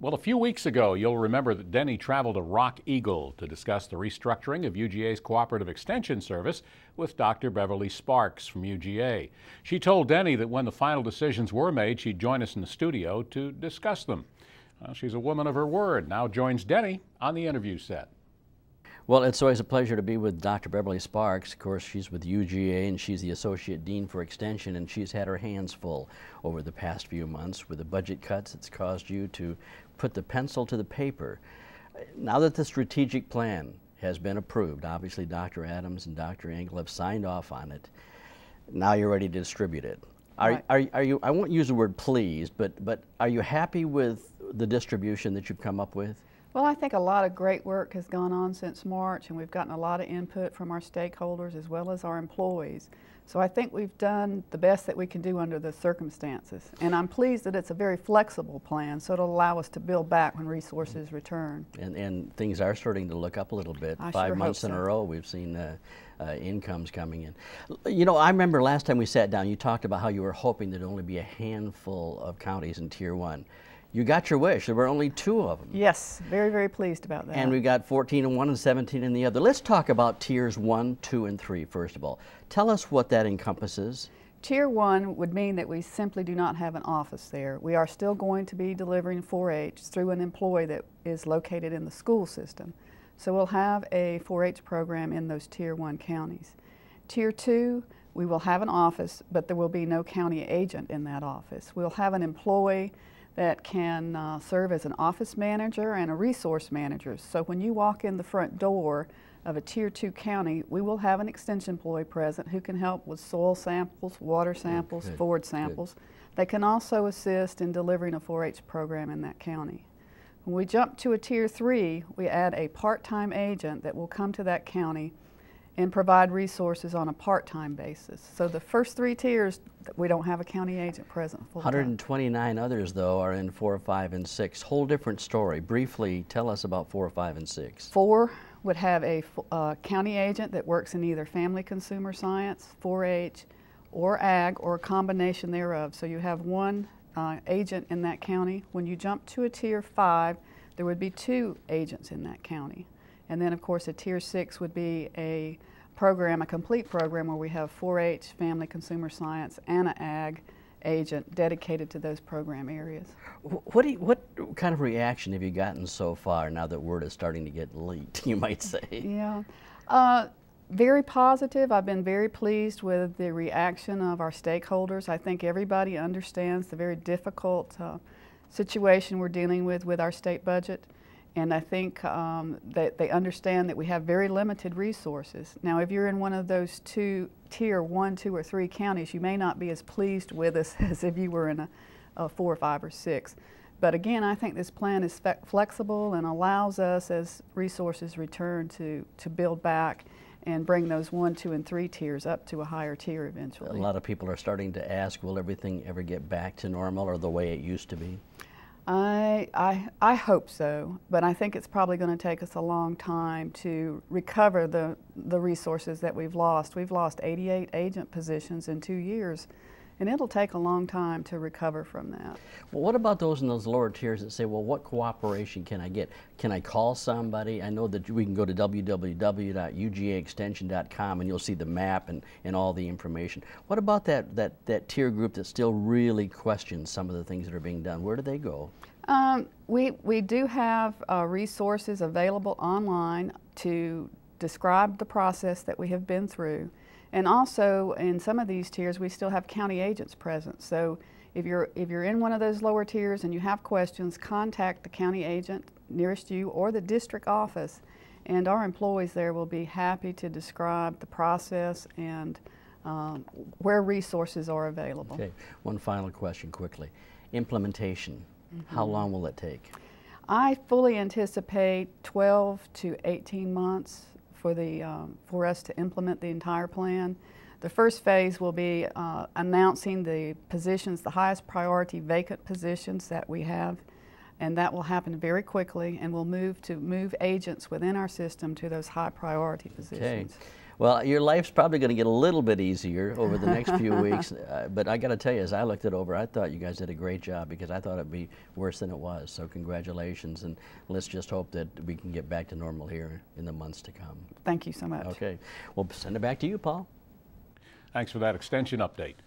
Well, a few weeks ago, you'll remember that Denny traveled to Rock Eagle to discuss the restructuring of UGA's Cooperative Extension service with Dr. Beverly Sparks from UGA. She told Denny that when the final decisions were made, she'd join us in the studio to discuss them. Well, she's a woman of her word. Now joins Denny on the interview set. Well, it's always a pleasure to be with Dr. Beverly Sparks. Of course, she's with UGA and she's the Associate Dean for Extension, and she's had her hands full over the past few months with the budget cuts. It's caused you to put the pencil to the paper. Now that the strategic plan has been approved, obviously Dr. Adams and Dr. Engel have signed off on it. Now you're ready to distribute it. Are you, I won't use the word pleased, but are you happy with the distribution that you've come up with? Well, I think a lot of great work has gone on since March, and we've gotten a lot of input from our stakeholders as well as our employees. So I think we've done the best that we can do under the circumstances. And I'm pleased that it's a very flexible plan, so it'll allow us to build back when resources return. And things are starting to look up a little bit. 5 months in a row we've seen incomes coming in. You know, I remember last time we sat down, you talked about how you were hoping there'd only be a handful of counties in Tier 1. You got your wish. There were only 2 of them. Yes, very, very pleased about that. And we got 14 in one and 17 in the other. Let's talk about Tiers 1, 2, and 3 first of all. Tell us what that encompasses. Tier 1 would mean that we simply do not have an office there. We are still going to be delivering 4-H through an employee that is located in the school system. So we'll have a 4-H program in those Tier 1 counties. Tier 2, we will have an office, but there will be no county agent in that office. We'll have an employee that can serve as an office manager and a resource manager. So when you walk in the front door of a Tier 2 county, we will have an extension employee present who can help with soil samples, water samples, forward samples. They can also assist in delivering a 4-H program in that county. When we jump to a Tier 3, we add a part-time agent that will come to that county and provide resources on a part-time basis. So the first 3 tiers, we don't have a county agent present full-time. 129 others, though, are in 4, 5, and 6. Whole different story. Briefly, tell us about 4, 5, and 6. 4 would have a county agent that works in either family consumer science, 4-H, or ag, or a combination thereof. So you have 1 agent in that county. When you jump to a Tier 5, there would be 2 agents in that county. And then, of course, a Tier 6 would be a program, a complete program where we have 4-H, family consumer science, and an ag agent dedicated to those program areas. What kind of reaction have you gotten so far now that word is starting to get leaked, you might say? Yeah, very positive. I've been very pleased with the reaction of our stakeholders. I think everybody understands the very difficult situation we're dealing with our state budget. And I think that they understand that we have very limited resources. Now, if you're in one of those Tier 1, 2, or 3 counties, you may not be as pleased with us as if you were in a 4, 5, or 6. But again, I think this plan is flexible and allows us, as resources return, to build back and bring those 1, 2, and 3 tiers up to a higher tier eventually. A lot of people are starting to ask, will everything ever get back to normal or the way it used to be? I hope so, but I think it's probably going to take us a long time to recover the resources that we've lost. We've lost 88 agent positions in 2 years, and it'll take a long time to recover from that. Well, what about those in those lower tiers that say, well, what cooperation can I get? Can I call somebody? I know that we can go to www.ugaextension.com and you'll see the map and all the information. What about that tier group that still really questions some of the things that are being done? Where do they go? We do have resources available online to describe the process that we have been through. And also, in some of these tiers, we still have county agents present. So if you're in one of those lower tiers and you have questions, contact the county agent nearest you or the district office, and our employees there will be happy to describe the process and where resources are available. Okay, one final question quickly. Implementation, how long will it take? I fully anticipate 12 to 18 months for us to implement the entire plan. The first phase will be announcing the positions, the highest priority vacant positions that we have, and that will happen very quickly, and we'll move agents within our system to those high priority positions. Okay. Well, your life's probably going to get a little bit easier over the next few weeks, but I got to tell you, as I looked it over, I thought you guys did a great job because I thought it'd be worse than it was. So congratulations, and let's just hope that we can get back to normal here in the months to come. Thank you so much. Okay, we'll send it back to you, Paul. Thanks for that extension update.